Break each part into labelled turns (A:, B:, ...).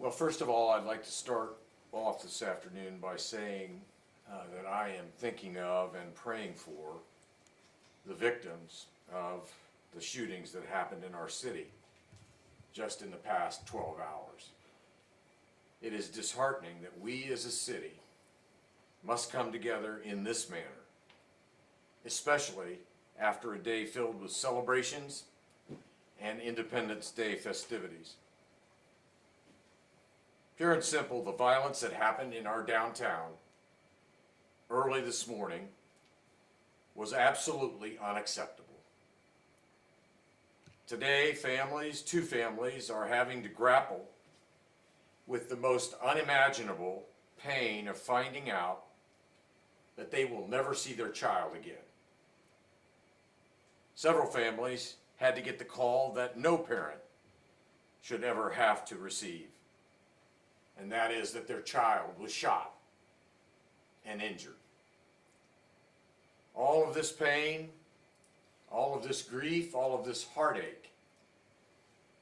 A: Well, first of all, I'd like to start off this afternoon by saying that I am thinking of and praying for the victims of the shootings that happened in our city just in the past 12 hours. It is disheartening that we as a city must come together in this manner, especially after a day filled with celebrations and Independence Day festivities. Pure and simple, the violence that happened in our downtown early this morning was absolutely unacceptable. Today, two families are having to grapple with the most unimaginable pain of finding out that they will never see their child again. Several families had to get the call that no parent should ever have to receive, and that is that their child was shot and injured. All of this pain, all of this grief, all of this heartache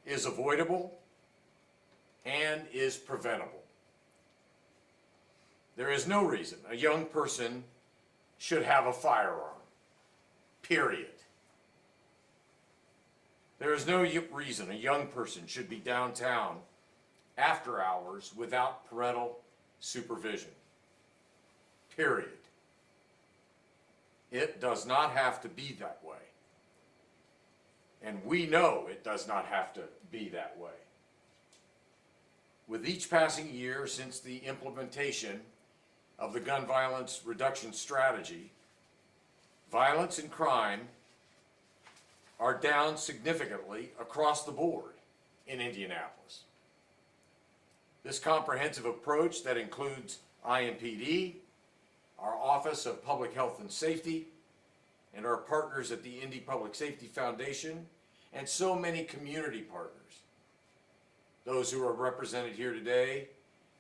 A: is avoidable and is preventable. There is no reason a young person should have a firearm, period. There is no reason a young person should be downtown after hours without parental supervision, period. It does not have to be that way. And we know it does not have to be that way. With each passing year since the implementation of the gun violence reduction strategy, violence and crime are down significantly across the board in Indianapolis. This comprehensive approach that includes IMPD, our Office of Public Health and Safety, and our partners at the Indy Public Safety Foundation, and so many community partners, those who are represented here today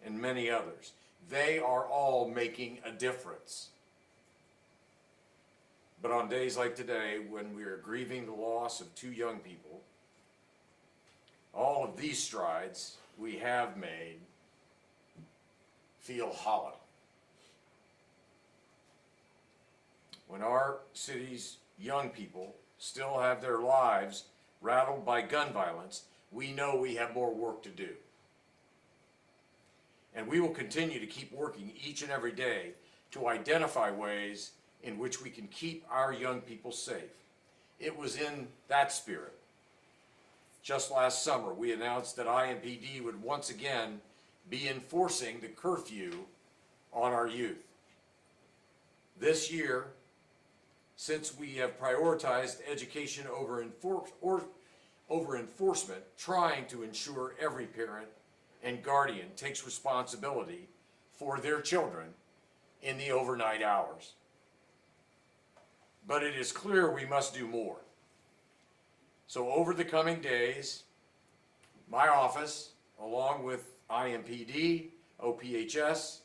A: and many others. They are all making a difference. But on days like today, when we are grieving the loss of two young people, all of these strides we have made feel hollow. When our city's young people still have their lives rattled by gun violence, we know we have more work to do. And we will continue to keep working each and every day to identify ways in which we can keep our young people safe. It was in that spirit. Just last summer, we announced that IMPD would once again be enforcing the curfew on our youth. This year, since we have prioritized education over enforcement, trying to ensure every parent and guardian takes responsibility for their children in the overnight hours. But it is clear we must do more. So over the coming days, my office, along with IMPD, OPHS,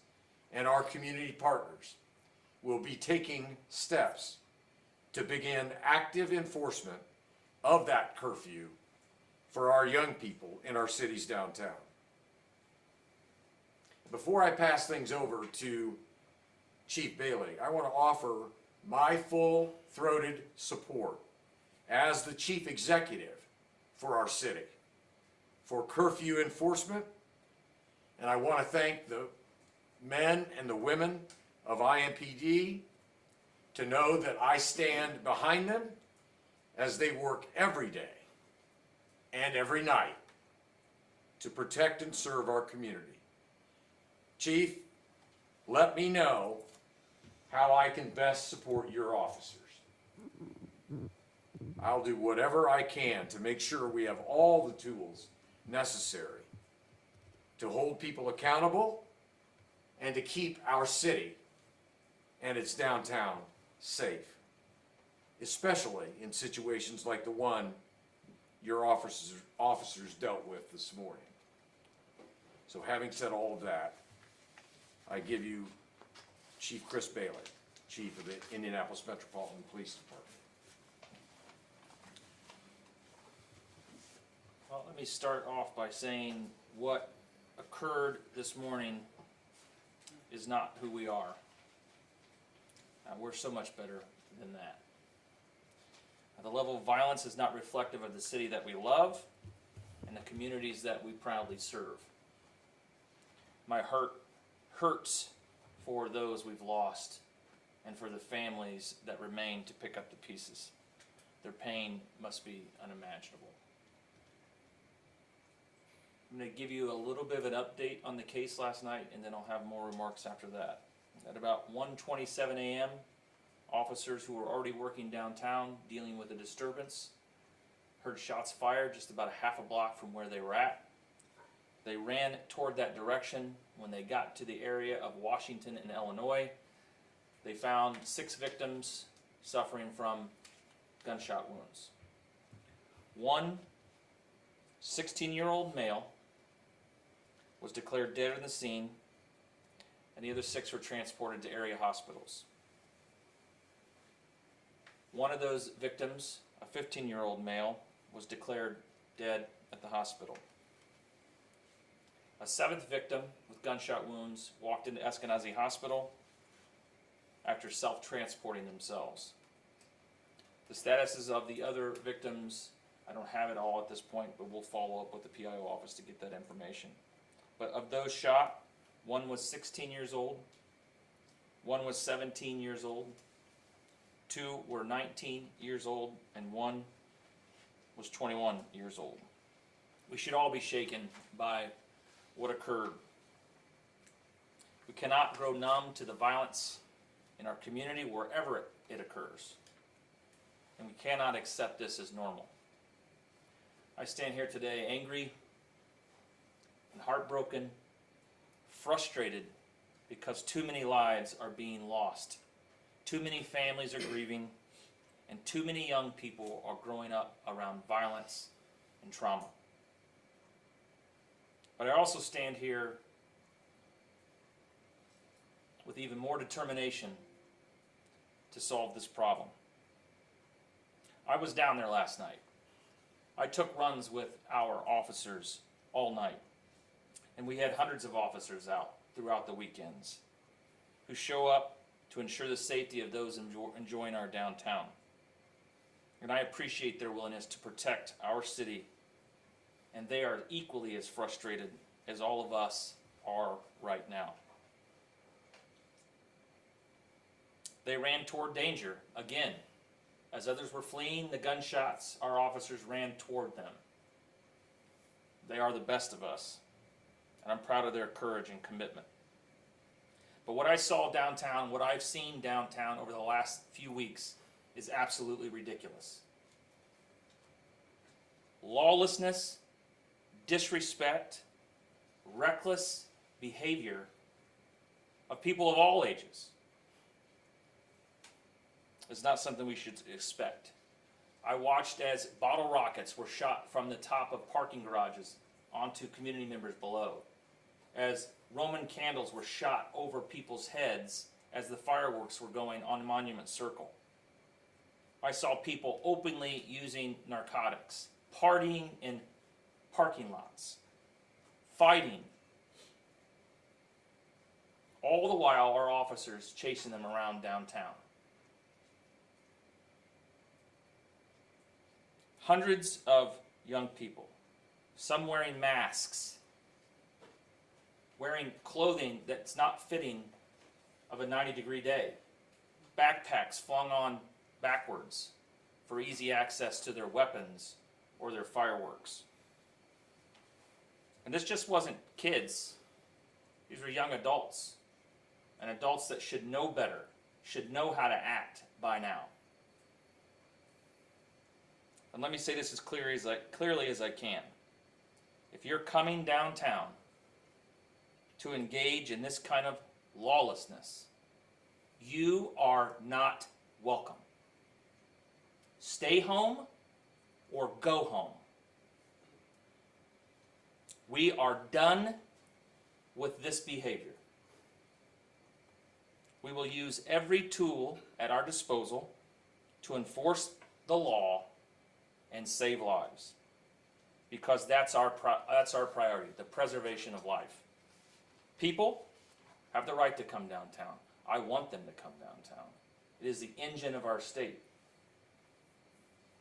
A: and our community partners, will be taking steps to begin active enforcement of that curfew for our young people in our city's downtown. Before I pass things over to Chief Bailey, I want to offer my full-throated support as the Chief Executive for our city for curfew enforcement, and I want to thank the men and the women of IMPD to know that I stand behind them as they work every day and every night to protect and serve our community. Chief, let me know how I can best support your officers. I'll do whatever I can to make sure we have all the tools necessary to hold people accountable and to keep our city and its downtown safe, especially in situations like the one your officers dealt with this morning. So having said all of that, I give you Chief Chris Bailey, Chief of the Indianapolis Metropolitan Police Department.
B: Well, let me start off by saying what occurred this morning is not who we are. We're so much better than that. The level of violence is not reflective of the city that we love and the communities that we proudly serve. My heart hurts for those we've lost and for the families that remain to pick up the pieces. Their pain must be unimaginable. I'm going to give you a little bit of an update on the case last night, and then I'll have more remarks after that. At about 1:27 a.m., officers who were already working downtown dealing with a disturbance heard shots fired just about a half a block from where they were at. They ran toward that direction. When they got to the area of Washington and Illinois, they found 6 victims suffering from gunshot wounds. One 16-year-old male was declared dead on the scene, and the other 6 were transported to area hospitals. One of those victims, a 15-year-old male, was declared dead at the hospital. A 7th victim with gunshot wounds walked into Eskenazi Hospital after self-transporting themselves. The statuses of the other victims, I don't have it all at this point, but we'll follow up with the PIO office to get that information. But of those shot, one was 16 years old, one was 17 years old, 2 were 19 years old, and 1 was 21 years old. We should all be shaken by what occurred. We cannot grow numb to the violence in our community wherever it occurs. And we cannot accept this as normal. I stand here today angry and heartbroken, frustrated because too many lives are being lost. Too many families are grieving, and too many young people are growing up around violence and trauma. But I also stand here with even more determination to solve this problem. I was down there last night. I took runs with our officers all night, and we had hundreds of officers out throughout the weekends who show up to ensure the safety of those enjoying our downtown. And I appreciate their willingness to protect our city, and they are equally as frustrated as all of us are right now. They ran toward danger again. As others were fleeing the gunshots, our officers ran toward them. They are the best of us, and I'm proud of their courage and commitment. But what I saw downtown, what I've seen downtown over the last few weeks, is absolutely ridiculous. Lawlessness, disrespect, reckless behavior of people of all ages is not something we should expect. I watched as bottle rockets were shot from the top of parking garages onto community members below, as Roman candles were shot over people's heads as the fireworks were going on Monument Circle. I saw people openly using narcotics, partying in parking lots, fighting, all the while our officers chasing them around downtown. Hundreds of young people, some wearing masks, wearing clothing that's not fitting of a 90-degree day, backpacks flung on backwards for easy access to their weapons or their fireworks. And this just wasn't kids. These were young adults, and adults that should know better, should know how to act by now. And let me say this as clearly as I can. If you're coming downtown to engage in this kind of lawlessness, you are not welcome. Stay home or go home. We are done with this behavior. We will use every tool at our disposal to enforce the law and save lives. because that's our priority, the preservation of life. People have the right to come downtown. I want them to come downtown. It is the engine of our state.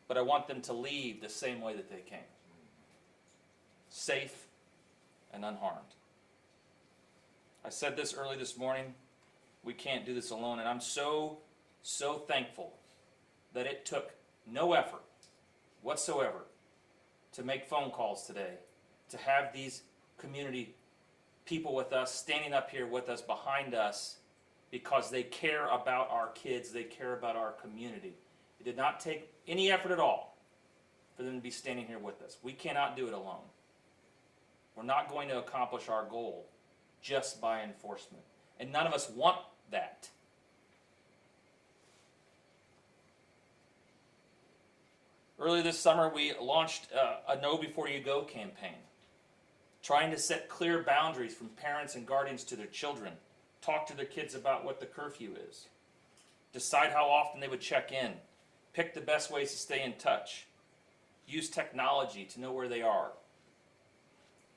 B: But I want them to leave the same way that they came. Safe and unharmed. I said this early this morning, we can't do this alone, and I'm so thankful that it took no effort whatsoever to make phone calls today, to have these community people with us, standing up here with us, behind us, because they care about our kids, they care about our community. It did not take any effort at all for them to be standing here with us. We cannot do it alone. We're not going to accomplish our goal just by enforcement. And none of us want that. Earlier this summer, we launched a Know Before You Go campaign, trying to set clear boundaries from parents and guardians to their children, talk to their kids about what the curfew is, decide how often they would check in, pick the best ways to stay in touch, use technology to know where they are,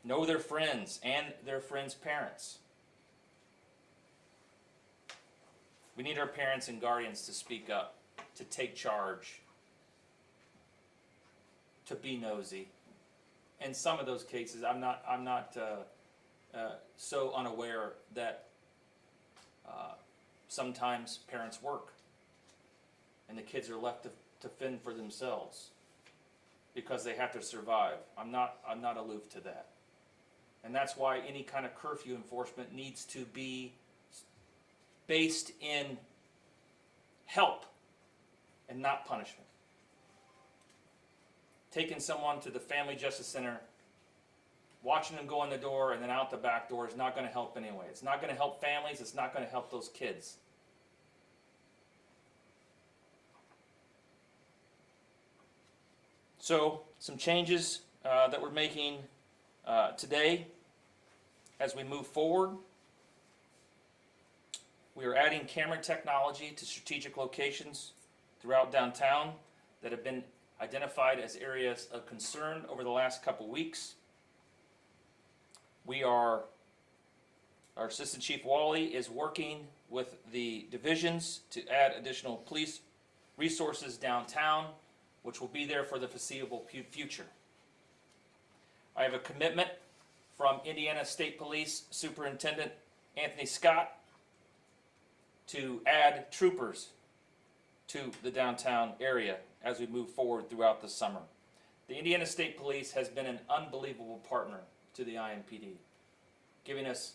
B: know their friends and their friends' parents. We need our parents and guardians to speak up, to take charge, to be nosy. In some of those cases, I'm not so unaware that sometimes parents work and the kids are left to fend for themselves because they have to survive. I'm not aloof to that. And that's why any kind of curfew enforcement needs to be based in help and not punishment. Taking someone to the Family Justice Center, watching them go in the door and then out the back door is not going to help anyway. It's not going to help families. It's not going to help those kids. So, some changes that we're making today as we move forward. We are adding camera technology to strategic locations throughout downtown that have been identified as areas of concern over the last couple weeks. Our Assistant Chief Wally is working with the divisions to add additional police resources downtown, which will be there for the foreseeable future. I have a commitment from Indiana State Police Superintendent Anthony Scott to add troopers to the downtown area as we move forward throughout the summer. The Indiana State Police has been an unbelievable partner to the IMPD, giving us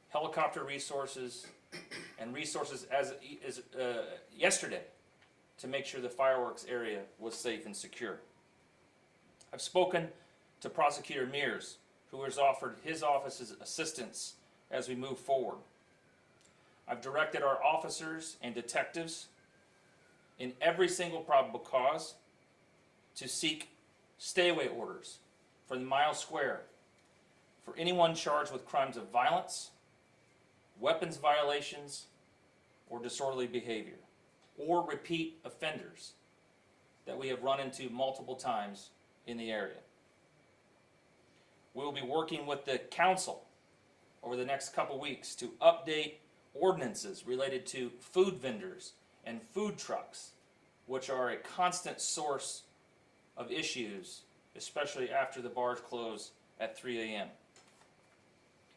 B: helicopter resources and resources as yesterday to make sure the fireworks area was safe and secure. I've spoken to Prosecutor Mears, who has offered his office's assistance as we move forward. I've directed our officers and detectives in every single probable cause to seek stay-away orders for the Mile Square for anyone charged with crimes of violence, weapons violations, or disorderly behavior, or repeat offenders that we have run into multiple times in the area. We will be working with the council over the next couple weeks to update ordinances related to food vendors and food trucks, which are a constant source of issues, especially after the bars close at 3 a.m.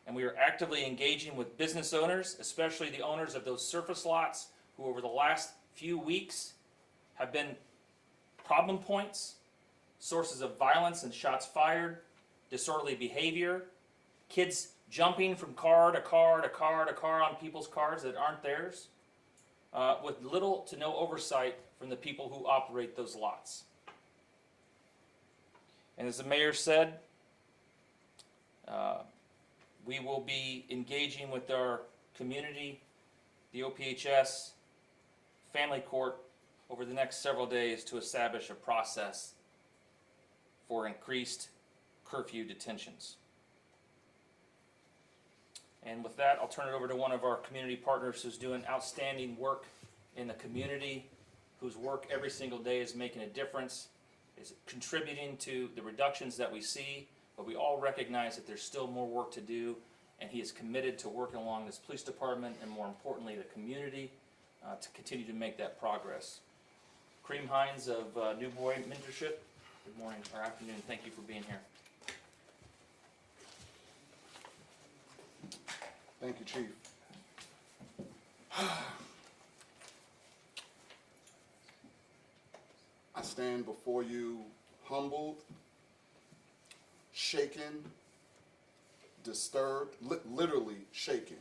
B: And we are actively engaging with business owners, especially the owners of those surface lots who over the last few weeks have been problem points, sources of violence and shots fired, disorderly behavior, kids jumping from car to car to car to car on people's cars that aren't theirs, with little to no oversight from the people who operate those lots. And as the mayor said, we will be engaging with our community, the OPHS, family court over the next several days to establish a process for increased curfew detentions. And with that, I'll turn it over to one of our community partners who's doing outstanding work in the community, whose work every single day is making a difference, is contributing to the reductions that we see, but we all recognize that there's still more work to do, and he is committed to working along this police department and, more importantly, the community to continue to make that progress. Kareem Hines of New Boy Mentorship, good morning or afternoon. Thank you for being here.
C: Thank you, Chief. I stand before you humbled, shaken, disturbed, literally shaken.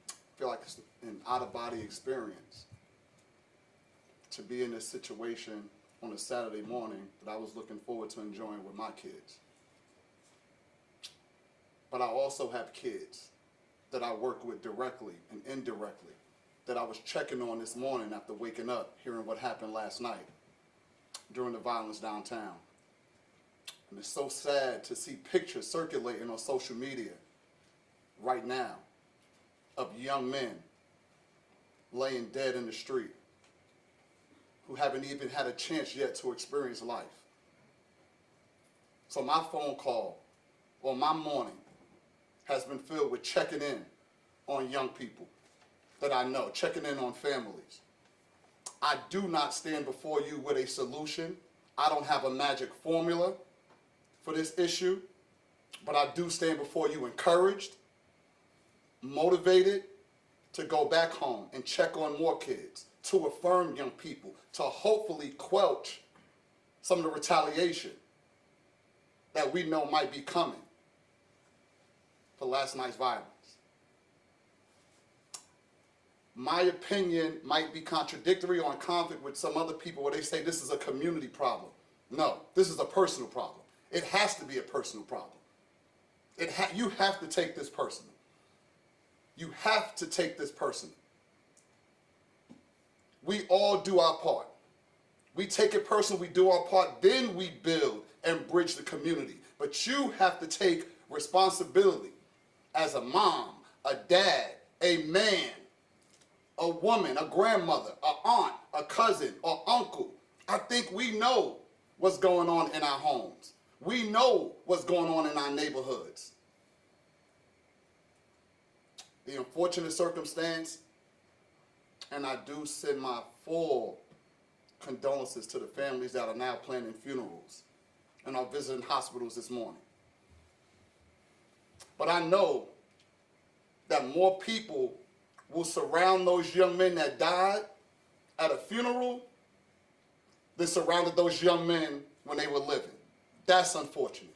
C: I feel like it's an out-of-body experience to be in this situation on a Saturday morning that I was looking forward to enjoying with my kids. But I also have kids that I work with directly and indirectly that I was checking on this morning after waking up, hearing what happened last night during the violence downtown. And it's so sad to see pictures circulating on social media right now of young men laying dead in the street who haven't even had a chance yet to experience life. So my phone call or my morning has been filled with checking in on young people that I know, checking in on families. I do not stand before you with a solution. I don't have a magic formula for this issue, but I do stand before you encouraged, motivated to go back home and check on more kids, to affirm young people, to hopefully quelch some of the retaliation that we know might be coming for last night's violence. My opinion might be contradictory or in conflict with some other people where they say this is a community problem. No, this is a personal problem. It has to be a personal problem. You have to take this personal. You have to take this personal. We all do our part. We take it personal, we do our part, then we build and bridge the community. But you have to take responsibility as a mom, a dad, a man, a woman, a grandmother, an aunt, a cousin, or uncle. I think we know what's going on in our homes. We know what's going on in our neighborhoods. The unfortunate circumstance, and I do send my full condolences to the families that are now planning funerals and are visiting hospitals this morning. But I know that more people will surround those young men that died at a funeral than surrounded those young men when they were living. That's unfortunate.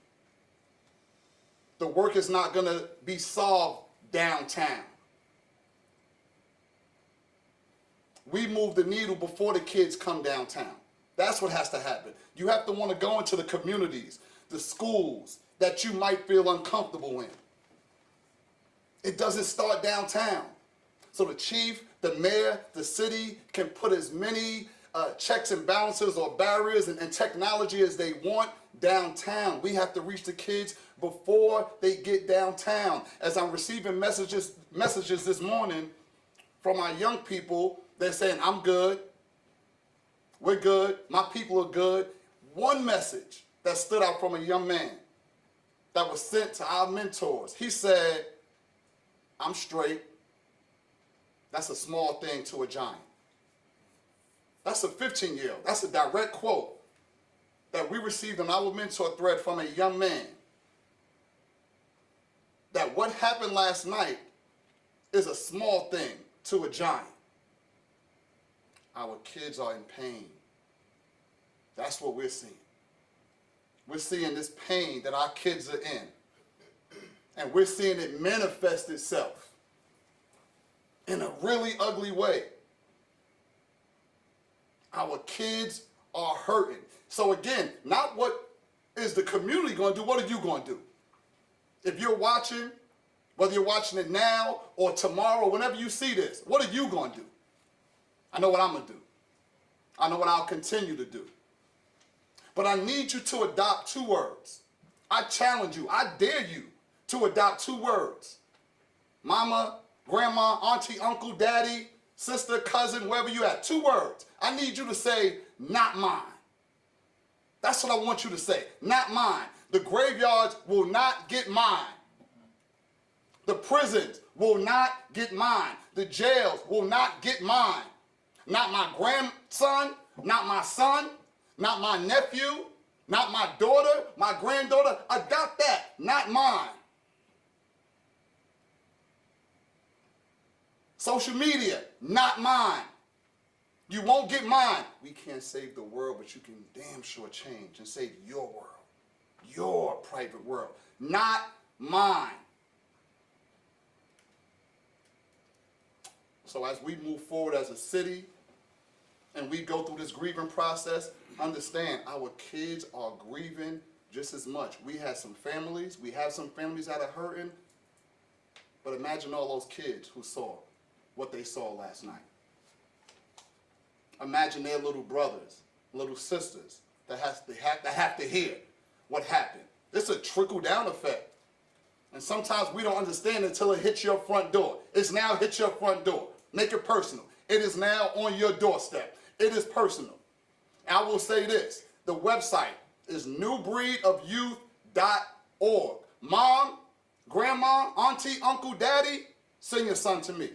C: The work is not going to be solved downtown. We move the needle before the kids come downtown. That's what has to happen. You have to want to go into the communities, the schools that you might feel uncomfortable in. It doesn't start downtown. So the chief, the mayor, the city can put as many checks and balances or barriers and technology as they want downtown. We have to reach the kids before they get downtown. As I'm receiving messages this morning from our young people, they're saying, I'm good, we're good, my people are good. One message that stood out from a young man that was sent to our mentors, he said, I'm straight. That's a small thing to a giant. That's a 15-year-old. That's a direct quote that we received on our mentor thread from a young man. That what happened last night is a small thing to a giant. Our kids are in pain. That's what we're seeing. We're seeing this pain that our kids are in. And we're seeing it manifest itself in a really ugly way. Our kids are hurting. So again, not what is the community going to do, what are you going to do? If you're watching, whether you're watching it now or tomorrow, whenever you see this, what are you going to do? I know what I'm going to do. I know what I'll continue to do. But I need you to adopt 2 words. I challenge you, I dare you to adopt 2 words. Mama, grandma, auntie, uncle, daddy, sister, cousin, wherever you at, 2 words. I need you to say, not mine. That's what I want you to say. Not mine. The graveyards will not get mine. The prisons will not get mine. The jails will not get mine. Not my grandson, not my son, not my nephew, not my daughter, my granddaughter. I got that. Not mine. Social media, not mine. You won't get mine. We can't save the world, but you can damn sure change and save your world, your private world, not mine. So as we move forward as a city and we go through this grieving process, understand our kids are grieving just as much. We have some families that are hurting, but imagine all those kids who saw what they saw last night. Imagine their little brothers, little sisters that have to hear what happened. It's a trickle-down effect. And sometimes we don't understand until it hits your front door. It's now hit your front door. Make it personal. It is now on your doorstep. It is personal. And I will say this. The website is newbreedofyouth.org. Mom, grandma, auntie, uncle, daddy, send your son to me.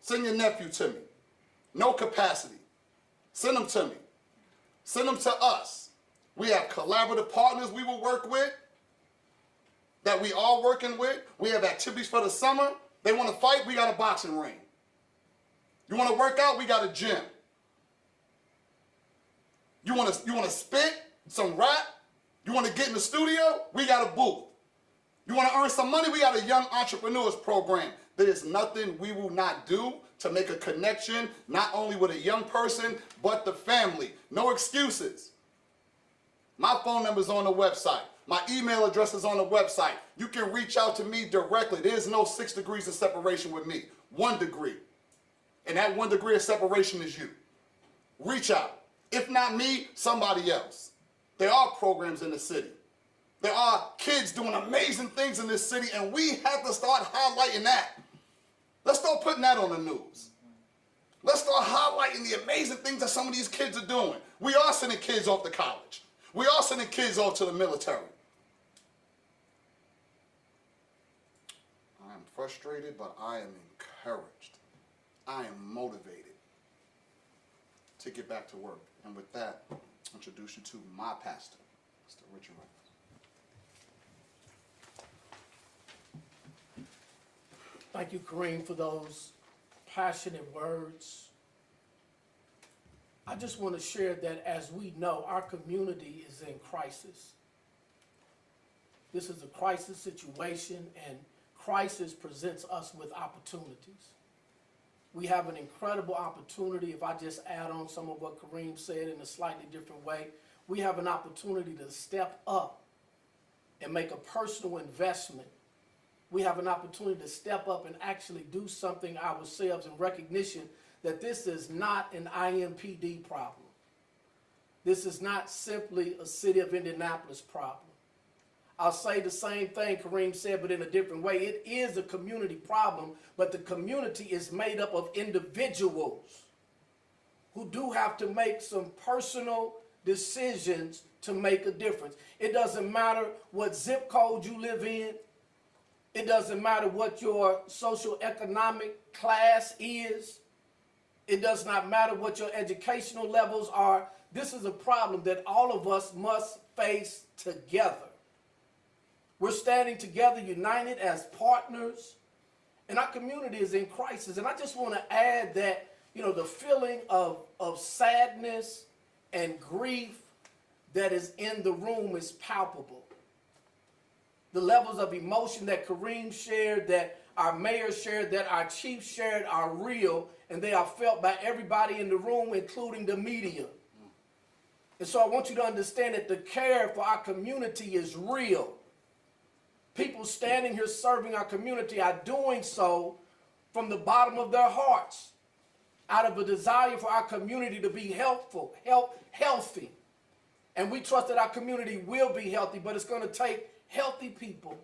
C: Send your nephew to me. No capacity. Send them to me. Send them to us. We have collaborative partners we will work with, that we are working with. We have activities for the summer. They want to fight, we got a boxing ring. You want to work out, we got a gym. You want to spit some rap? You want to get in the studio? We got a booth. You want to earn some money? We got a young entrepreneurs program. There is nothing we will not do to make a connection, not only with a young person, but the family. No excuses. My phone number is on the website. My email address is on the website. You can reach out to me directly. There's no 6 degrees of separation with me. 1 degree. And that 1 degree of separation is you. Reach out. If not me, somebody else. There are programs in the city. There are kids doing amazing things in this city, and we have to start highlighting that. Let's start putting that on the news. Let's start highlighting the amazing things that some of these kids are doing. We are sending kids off to college. We are sending kids off to the military. I am frustrated, but I am encouraged. I am motivated to get back to work. And with that, I'll introduce you to my pastor, Mr. Richard Reynolds.
D: Thank you, Kareem, for those passionate words. I just want to share that as we know, our community is in crisis. This is a crisis situation, and crisis presents us with opportunities. We have an incredible opportunity. If I just add on some of what Kareem said in a slightly different way, we have an opportunity to step up and make a personal investment. We have an opportunity to step up and actually do something ourselves in recognition that this is not an IMPD problem. This is not simply a city of Indianapolis problem. I'll say the same thing Kareem said, but in a different way. It is a community problem, but the community is made up of individuals who do have to make some personal decisions to make a difference. It doesn't matter what zip code you live in. It doesn't matter what your socioeconomic class is. It does not matter what your educational levels are. This is a problem that all of us must face together. We're standing together, united as partners, and our community is in crisis. And I just want to add that, the feeling of sadness and grief that is in the room is palpable. The levels of emotion that Kareem shared, that our mayor shared, that our chief shared are real, and they are felt by everybody in the room, including the media. And so I want you to understand that the care for our community is real. People standing here serving our community are doing so from the bottom of their hearts, out of a desire for our community to be healthy. And we trust that our community will be healthy, but it's going to take healthy people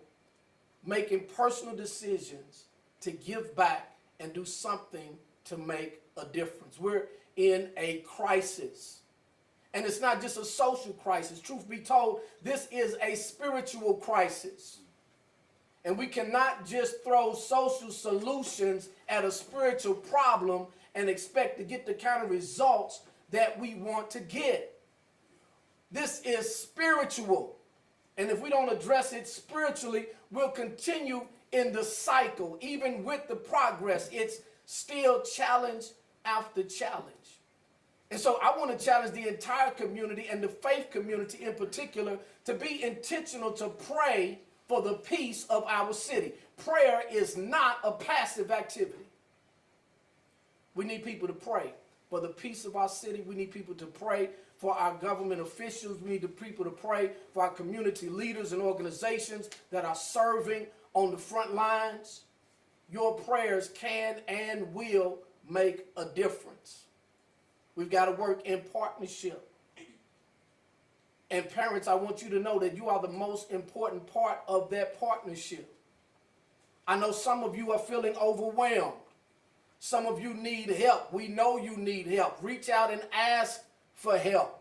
D: making personal decisions to give back and do something to make a difference. We're in a crisis. And it's not just a social crisis. Truth be told, this is a spiritual crisis. And we cannot just throw social solutions at a spiritual problem and expect to get the kind of results that we want to get. This is spiritual. And if we don't address it spiritually, we'll continue in the cycle. Even with the progress, it's still challenge after challenge. And so I want to challenge the entire community and the faith community in particular to be intentional to pray for the peace of our city. Prayer is not a passive activity. We need people to pray for the peace of our city. We need people to pray for our government officials. We need the people to pray for our community leaders and organizations that are serving on the front lines. Your prayers can and will make a difference. We've got to work in partnership. And parents, I want you to know that you are the most important part of that partnership. I know some of you are feeling overwhelmed. Some of you need help. We know you need help. Reach out and ask for help.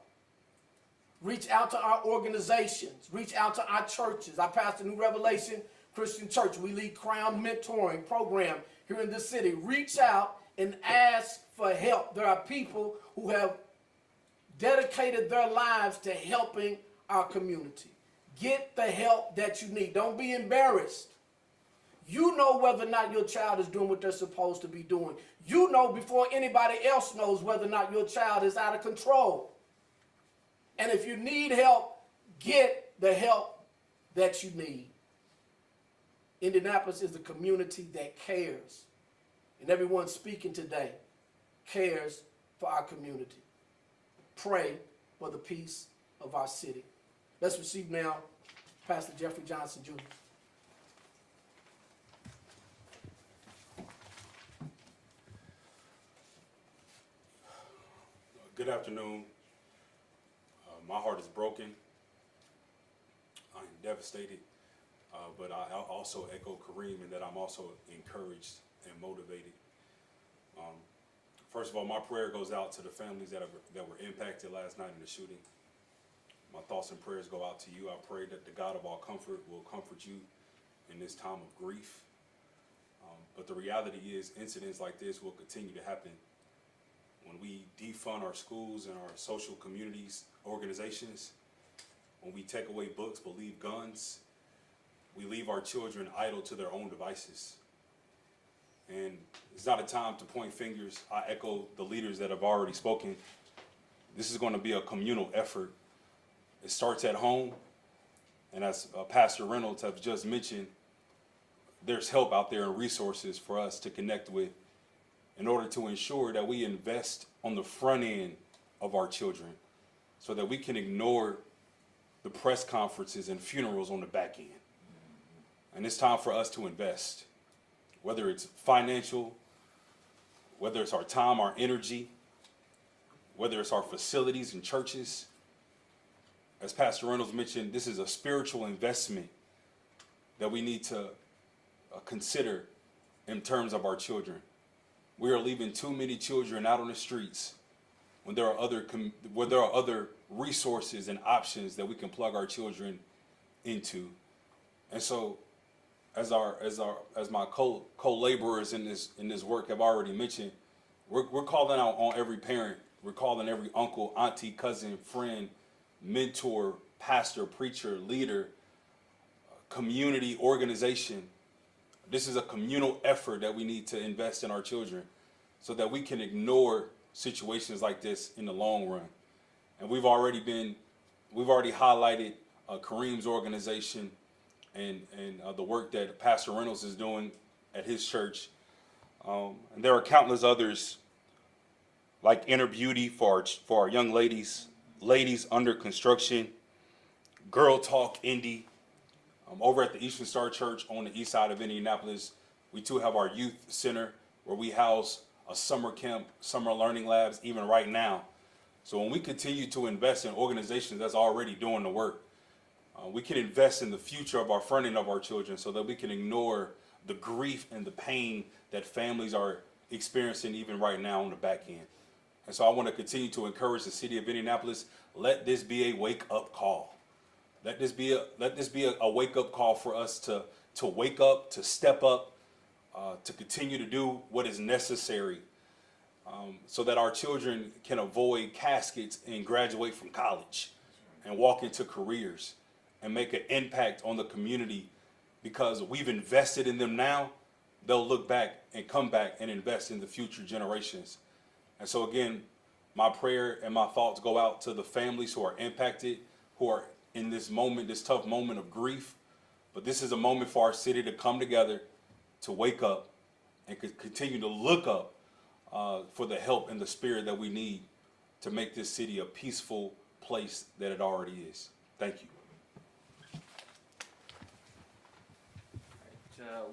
D: Reach out to our organizations. Reach out to our churches. I pastor New Revelation Christian Church. We lead Crown Mentoring Program here in the city. Reach out and ask for help. There are people who have dedicated their lives to helping our community. Get the help that you need. Don't be embarrassed. You know whether or not your child is doing what they're supposed to be doing. You know before anybody else knows whether or not your child is out of control. And if you need help, get the help that you need. Indianapolis is a community that cares. And everyone speaking today cares for our community. Pray for the peace of our city. Let's receive now Pastor Jeffrey Johnson, Jr.
E: Good afternoon. My heart is broken. I am devastated, but I also echo Kareem in that I'm also encouraged and motivated. First of all, my prayer goes out to the families that were impacted last night in the shooting. My thoughts and prayers go out to you. I pray that the God of all comfort will comfort you in this time of grief. But the reality is incidents like this will continue to happen. When we defund our schools and our social communities, organizations, when we take away books but leave guns, we leave our children idle to their own devices. And it's not a time to point fingers. I echo the leaders that have already spoken. This is going to be a communal effort. It starts at home, and as Pastor Reynolds has just mentioned, there's help out there and resources for us to connect with in order to ensure that we invest on the front end of our children so that we can ignore the press conferences and funerals on the back end. And it's time for us to invest, whether it's financial, whether it's our time, our energy, whether it's our facilities and churches. As Pastor Reynolds mentioned, this is a spiritual investment that we need to consider in terms of our children. We are leaving too many children out on the streets when there are other resources and options that we can plug our children into. And so, as my co-laborers in this work have already mentioned, we're calling out on every parent. We're calling every uncle, auntie, cousin, friend, mentor, pastor, preacher, leader, community, organization. This is a communal effort that we need to invest in our children so that we can ignore situations like this in the long run. And we've already highlighted Kareem's organization and the work that Pastor Reynolds is doing at his church. And there are countless others like Inner Beauty for our young ladies, Ladies Under Construction, Girl Talk Indie. Over at the Eastern Star Church on the east side of Indianapolis, we too have our youth center where we house a summer camp, summer learning labs, even right now. So when we continue to invest in organizations that's already doing the work, we can invest in the future of our front end of our children so that we can ignore the grief and the pain that families are experiencing even right now on the back end. And so I want to continue to encourage the city of Indianapolis, let this be a wake-up call. Let this be a wake-up call for us to wake up, to step up, to continue to do what is necessary so that our children can avoid caskets and graduate from college and walk into careers and make an impact on the community, because we've invested in them now. They'll look back and come back and invest in the future generations. And so again, my prayer and my thoughts go out to the families who are impacted, who are in this moment, this tough moment of grief. But this is a moment for our city to come together, to wake up, and continue to look up for the help and the spirit that we need to make this city a peaceful place that it already is. Thank you.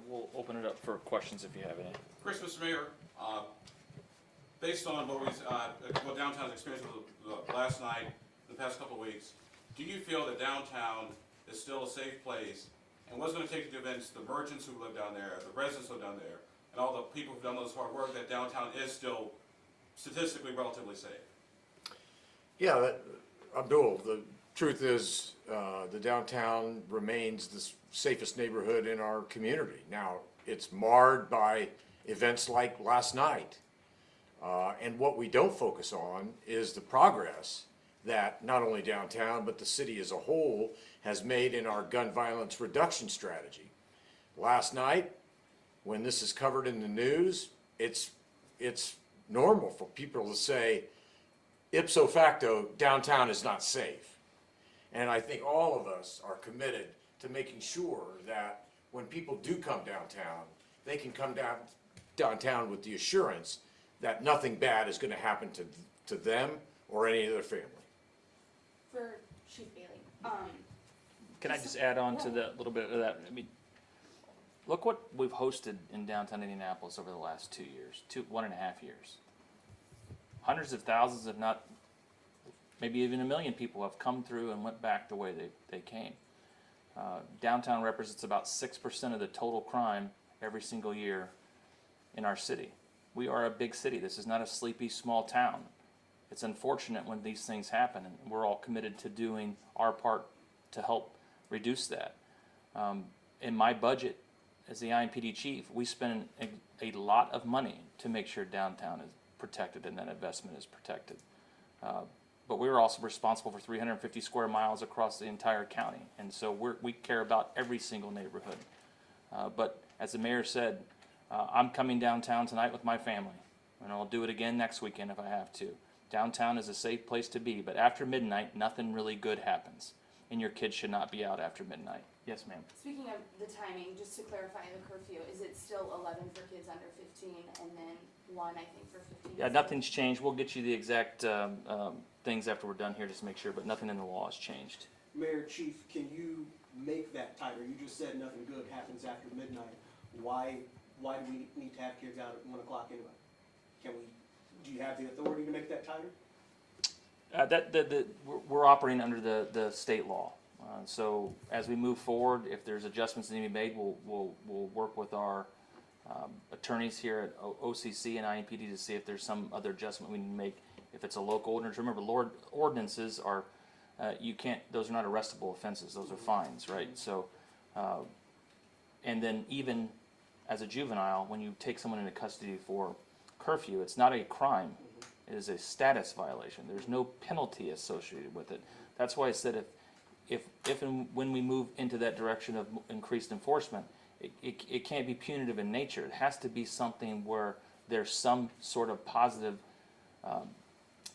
B: We'll open it up for questions if you have any.
F: Chris, Mr. Mayor, based on what downtown's experience was last night, the past couple of weeks, do you feel that downtown is still a safe place? And what's going to take to convince the merchants who live down there, the residents who live down there, and all the people who've done this hard work that downtown is still statistically relatively safe?
A: Yeah, Abdul, the truth is, the downtown remains the safest neighborhood in our community. Now, it's marred by events like last night. And what we don't focus on is the progress that not only downtown, but the city as a whole has made in our gun violence reduction strategy. Last night, when this is covered in the news, it's normal for people to say, ipso facto, downtown is not safe. And I think all of us are committed to making sure that when people do come downtown, they can come downtown with the assurance that nothing bad is going to happen to them or any of their family.
G: For Chief Bailey,
B: Can I just add on to that little bit of that? I mean, look what we've hosted in downtown Indianapolis over the last 2 years, 1.5 years. Hundreds of thousands, if not maybe even 1 million people have come through and went back the way they came. Downtown represents about 6% of the total crime every single year in our city. We are a big city. This is not a sleepy small town. It's unfortunate when these things happen, and we're all committed to doing our part to help reduce that. In my budget as the IMPD chief, we spend a lot of money to make sure downtown is protected and that investment is protected. But we're also responsible for 350 square miles across the entire county, and so we care about every single neighborhood. But as the mayor said, I'm coming downtown tonight with my family, and I'll do it again next weekend if I have to. Downtown is a safe place to be, but after midnight, nothing really good happens, and your kids should not be out after midnight. Yes, ma'am.
G: speaking of the timing, just to clarify the curfew, is it still 11 for kids under 15 and then 1, I think, for 15?
B: Yeah, nothing's changed. We'll get you the exact things after we're done here just to make sure, but nothing in the law has changed.
H: Mayor, Chief, can you make that tighter? You just said nothing good happens after midnight. Why do we need to have kids out at 1 o'clock anyway? Do you have the authority to make that tighter?
B: We're operating under the state law. So as we move forward, if there's adjustments that need to be made, we'll work with our attorneys here at OCC and IMPD to see if there's some other adjustment we need to make. If it's a local ordinance, remember, ordinances are, those are not arrestable offenses, those are fines, right? So, and then even as a juvenile, when you take someone into custody for curfew, it's not a crime, it is a status violation. There's no penalty associated with it. That's why I said if and when we move into that direction of increased enforcement, it can't be punitive in nature. It has to be something where there's some sort of positive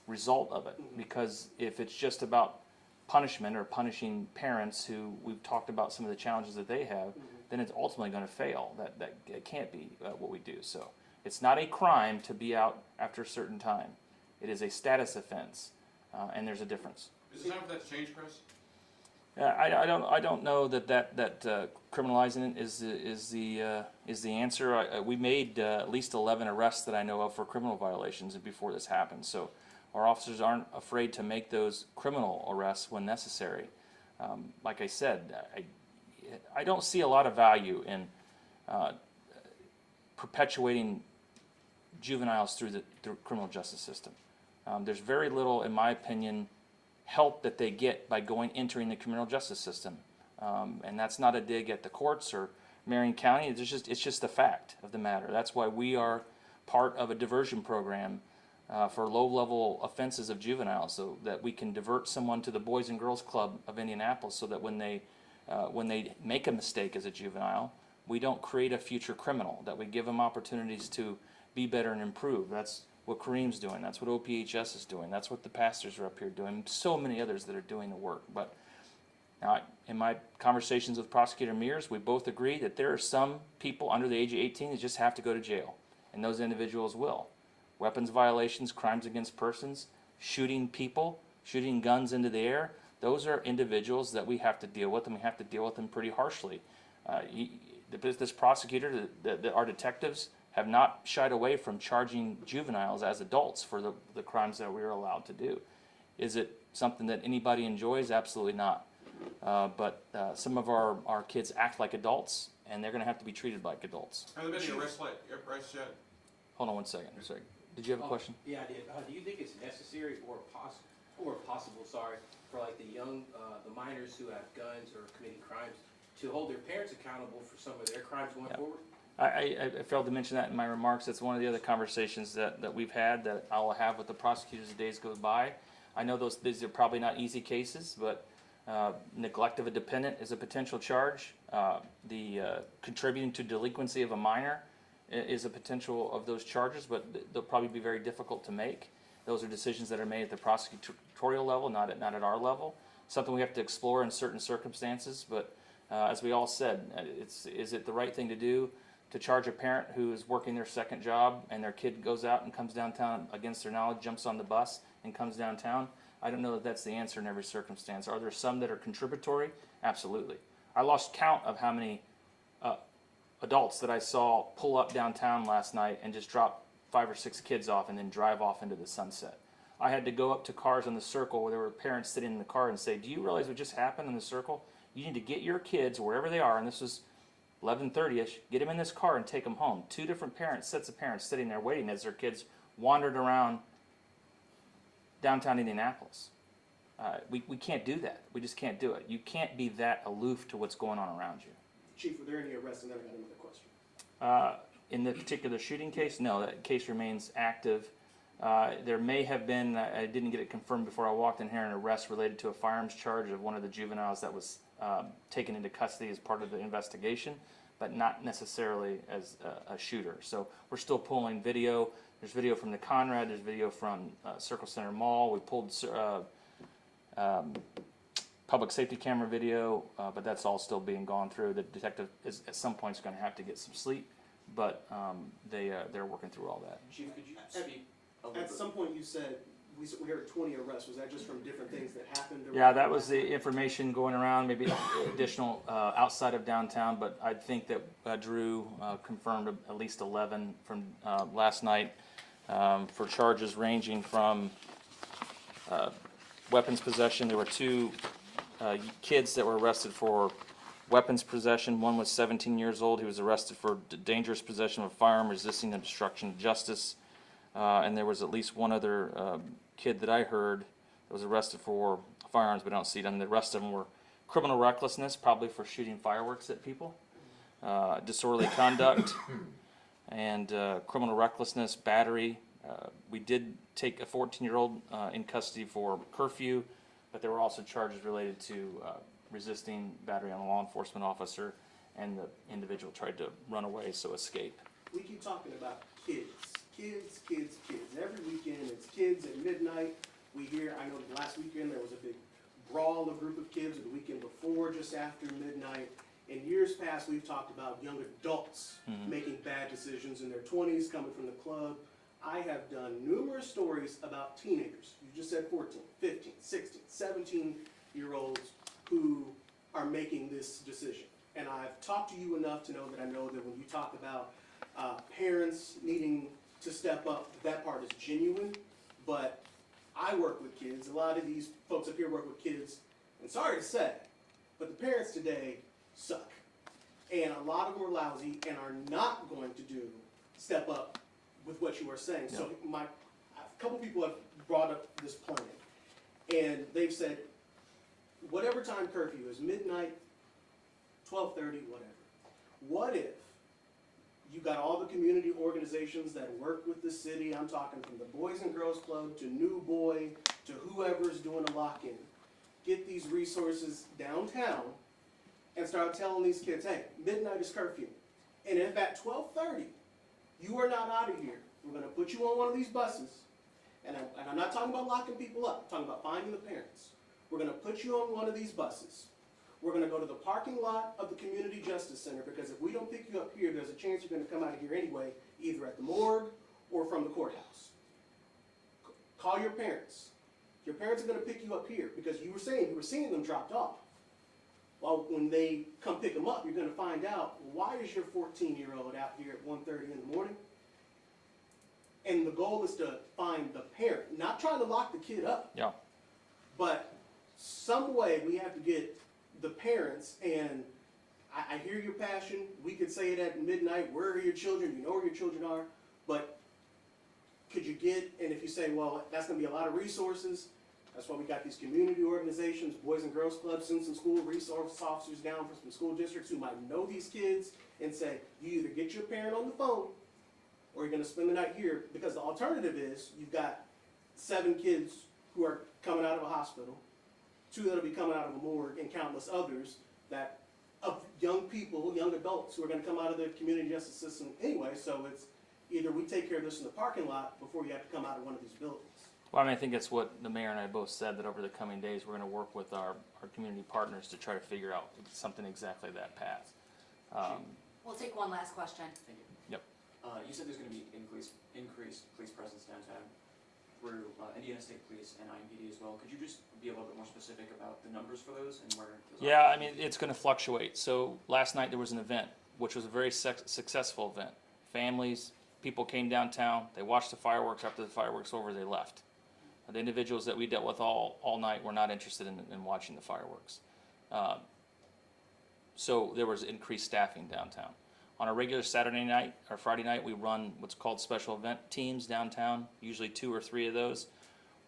B: result of it. Because if it's just about punishment or punishing parents who we've talked about some of the challenges that they have, then it's ultimately going to fail. That it can't be what we do. So it's not a crime to be out after a certain time. It is a status offense, and there's a difference.
F: Is it time for that to change, Chris?
B: I don't know that criminalizing it is the answer. We made at least 11 arrests that I know of for criminal violations before this happened. So our officers aren't afraid to make those criminal arrests when necessary. Like I said, I don't see a lot of value in perpetuating juveniles through the criminal justice system. There's very little, in my opinion, help that they get by entering the criminal justice system. And that's not a dig at the courts or Marion County. It's just a fact of the matter. That's why we are part of a diversion program for low-level offenses of juveniles, so that we can divert someone to the Boys and Girls Club of Indianapolis, so that when they make a mistake as a juvenile, we don't create a future criminal, that we give them opportunities to be better and improve. That's what Kareem's doing. That's what OPHS is doing. That's what the pastors are up here doing. So many others that are doing the work. But now, in my conversations with Prosecutor Mears, we both agree that there are some people under the age of 18 that just have to go to jail, and those individuals will. Weapons violations, crimes against persons, shooting people, shooting guns into the air, those are individuals that we have to deal with, and we have to deal with them pretty harshly. This prosecutor, our detectives, have not shied away from charging juveniles as adults for the crimes that we are allowed to do. Is it something that anybody enjoys? Absolutely not. But some of our kids act like adults, and they're going to have to be treated like adults.
F: Have there been any arrests yet?
B: Hold on one second. Sorry. Did you have a question?
I: Yeah, I did. Do you think it's necessary or possible, for like the young, the minors who have guns or committing crimes to hold their parents accountable for some of their crimes going forward?
B: I failed to mention that in my remarks. That's one of the other conversations that we've had, that I'll have with the prosecutors as days go by. I know these are probably not easy cases, but neglect of a dependent is a potential charge. Contributing to delinquency of a minor is a potential of those charges, but they'll probably be very difficult to make. Those are decisions that are made at the prosecutorial level, not at our level. Something we have to explore in certain circumstances, but as we all said, is it the right thing to do to charge a parent who is working their second job and their kid goes out and comes downtown against their knowledge, jumps on the bus and comes downtown? I don't know that that's the answer in every circumstance. Are there some that are contributory? Absolutely. I lost count of how many adults that I saw pull up downtown last night and just drop 5 or 6 kids off and then drive off into the sunset. I had to go up to cars on the circle where there were parents sitting in the car and say, do you realize what just happened in the circle? You need to get your kids wherever they are, and this was 11:30ish, get them in this car and take them home. 2 different sets of parents sitting there waiting as their kids wandered around downtown Indianapolis. We can't do that. We just can't do it. You can't be that aloof to what's going on around you.
H: Chief, were there any arrests? And then I got another question.
B: In the particular shooting case, no, that case remains active. There may have been, I didn't get it confirmed before I walked in here, an arrest related to a firearms charge of one of the juveniles that was taken into custody as part of the investigation, but not necessarily as a shooter. So we're still pulling video. There's video from the Conrad, there's video from Circle Center Mall. We pulled public safety camera video, but that's all still being gone through. The detective is at some point going to have to get some sleep, but they're working through all that.
I: Chief, could you speak a little
H: At
I: bit?
H: some point you said, we heard 20 arrests. Was that just from different things that happened?
B: Yeah, that was the information going around, maybe additional outside of downtown, but I think that Drew confirmed at least 11 from last night for charges ranging from weapons possession. There were 2 kids that were arrested for weapons possession. One was 17 years old. He was arrested for dangerous possession of a firearm, resisting obstruction of justice. And there was at least one other kid that I heard that was arrested for firearms, but I don't see them. The rest of them were criminal recklessness, probably for shooting fireworks at people, disorderly conduct, and criminal recklessness, battery. We did take a 14-year-old in custody for curfew, but there were also charges related to resisting battery on a law enforcement officer, and the individual tried to run away, so escape.
H: We keep talking about kids. Every weekend it's kids at midnight. We hear, I know last weekend there was a big brawl, a group of kids, or the weekend before, just after midnight. In years past, we've talked about young adults making bad decisions in their 20s, coming from the club. I have done numerous stories about teenagers. You just said 14, 15, 16, 17-year-olds who are making this decision. And I've talked to you enough to know that I know that when you talk about parents needing to step up, that part is genuine. But I work with kids. A lot of these folks up here work with kids. And sorry to say, but the parents today suck. And a lot of them are lousy and are not going to step up with what you are saying. So couple people have brought up this plan, and they've said, whatever time curfew is, midnight, 12:30, whatever. What if you got all the community organizations that work with the city, I'm talking from the Boys and Girls Club to New Boy to whoever's doing a lock-in, get these resources downtown and start telling these kids, hey, midnight is curfew. And if at 12:30 you are not out of here, we're gonna put you on one of these buses, and I'm not talking about locking people up, I'm talking about finding the parents. We're gonna put you on one of these buses. We're gonna go to the parking lot of the Community Justice Center, because if we don't pick you up here, there's a chance you're gonna come out of here anyway, either at the morgue or from the courthouse. Call your parents. Your parents are gonna pick you up here, because you were saying you were seeing them dropped off. Well, when they come pick them up, you're gonna find out, why is your 14-year-old out here at 1:30 in the morning? And the goal is to find the parent, not trying to lock the kid up.
B: Yeah.
H: But some way we have to get the parents, and I hear your passion. We could say it at midnight, where are your children? You know where your children are. But could you get, and if you say, well, that's gonna be a lot of resources, that's why we got these community organizations, Boys and Girls Clubs, send some school resource officers down from some school districts who might know these kids and say, you either get your parent on the phone or you're gonna spend the night here, because the alternative is you've got 7 kids who are coming out of a hospital, 2 that'll be coming out of a morgue, and countless others that, of young people, young adults who are gonna come out of the community justice system anyway. So it's either we take care of this in the parking lot before you have to come out of one of these buildings.
B: Well, I mean, I think it's what the mayor and I both said, that over the coming days, we're gonna work with our community partners to try to figure out something exactly that path.
J: We'll take one last question.
K: Thank you.
B: Yep.
K: You said there's going to be increased police presence downtown through Indiana State Police and IMPD as well. Could you just be a little bit more specific about the numbers for those and where those
B: Yeah,
K: are?
B: I mean, it's gonna fluctuate. So last night there was an event, which was a very successful event. Families, people came downtown, they watched the fireworks. After the fireworks were over, they left. The individuals that we dealt with all night were not interested in watching the fireworks. So there was increased staffing downtown. On a regular Saturday night or Friday night, we run what's called special event teams downtown, usually 2 or 3 of those.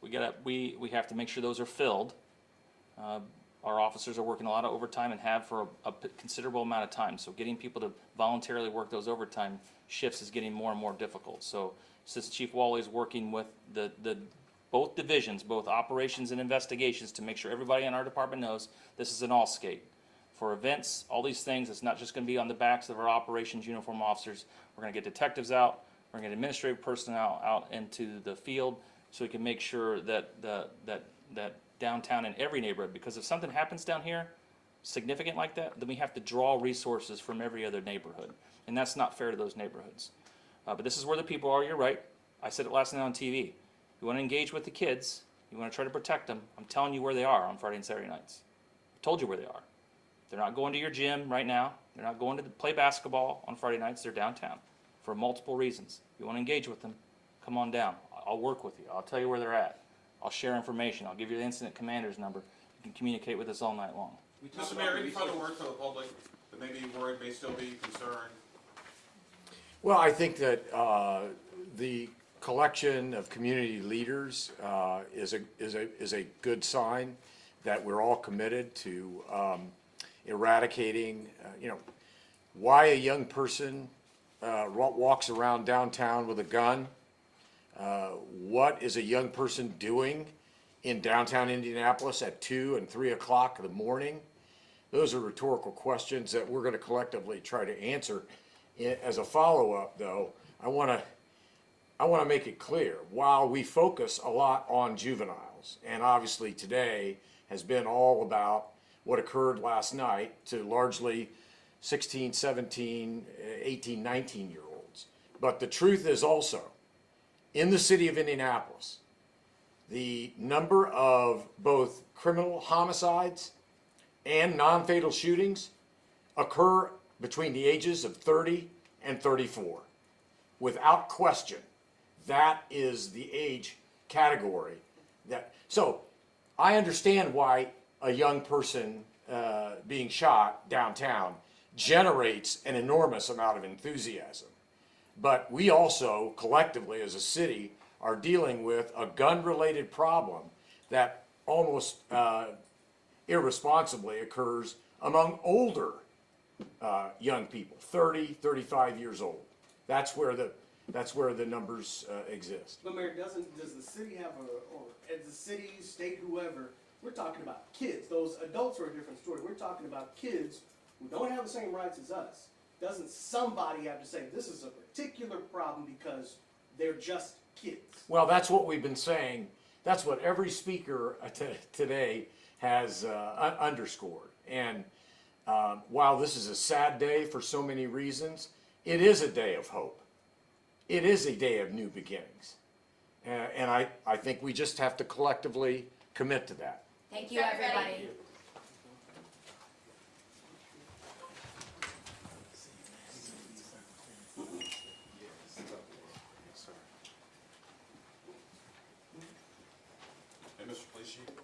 B: We have to make sure those are filled. Our officers are working a lot of overtime and have for a considerable amount of time. So getting people to voluntarily work those overtime shifts is getting more and more difficult. So since Chief Wally is working with the both divisions, both operations and investigations, to make sure everybody in our department knows this is an all skate. For events, all these things, it's not just gonna be on the backs of our operations uniform officers. We're gonna get detectives out, we're gonna get administrative personnel out into the field, so we can make sure that that downtown in every neighborhood, because if something happens down here, significant like that, then we have to draw resources from every other neighborhood. And that's not fair to those neighborhoods. But this is where the people are, you're right. I said it last night on TV. You wanna engage with the kids, you wanna try to protect them, I'm telling you where they are on Friday and Saturday nights. I told you where they are. They're not going to your gym right now. They're not going to play basketball on Friday nights. They're downtown for multiple reasons. If you want to engage with them, come on down. I'll work with you. I'll tell you where they're at. I'll share information. I'll give you the incident commander's number. You can communicate with us all night long.
I: We talked
F: Mr.
I: about
F: Mayor,
I: the
F: any final
I: resources.
F: word for the public that may be worried, may still be concerned?
A: Well, I think that the collection of community leaders is a good sign that we're all committed to eradicating, why a young person walks around downtown with a gun. What is a young person doing in downtown Indianapolis at 2 and 3 o'clock in the morning? Those are rhetorical questions that we're gonna collectively try to answer. As a follow-up, though, I wanna make it clear, while we focus a lot on juveniles, and obviously today has been all about what occurred last night to largely 16, 17, 18, 19-year-olds. But the truth is also, in the city of Indianapolis, the number of both criminal homicides and non-fatal shootings occur between the ages of 30 and 34. Without question, that is the age category so I understand why a young person being shot downtown generates an enormous amount of enthusiasm. But we also, collectively as a city, are dealing with a gun-related problem that almost irresponsibly occurs among older young people, 30, 35 years old. That's where the numbers exist.
H: But Mayor, does the city have or as the city, state, whoever, we're talking about kids. Those adults are a different story. We're talking about kids who don't have the same rights as us. Doesn't somebody have to say, this is a particular problem because they're just kids?
A: Well, that's what we've been saying. That's what every speaker today has underscored. And while this is a sad day for so many reasons, it is a day of hope. It is a day of new beginnings. And I think we just have to collectively commit to that.
J: Thank you, everybody.
F: Hey, Mr. Police Chief?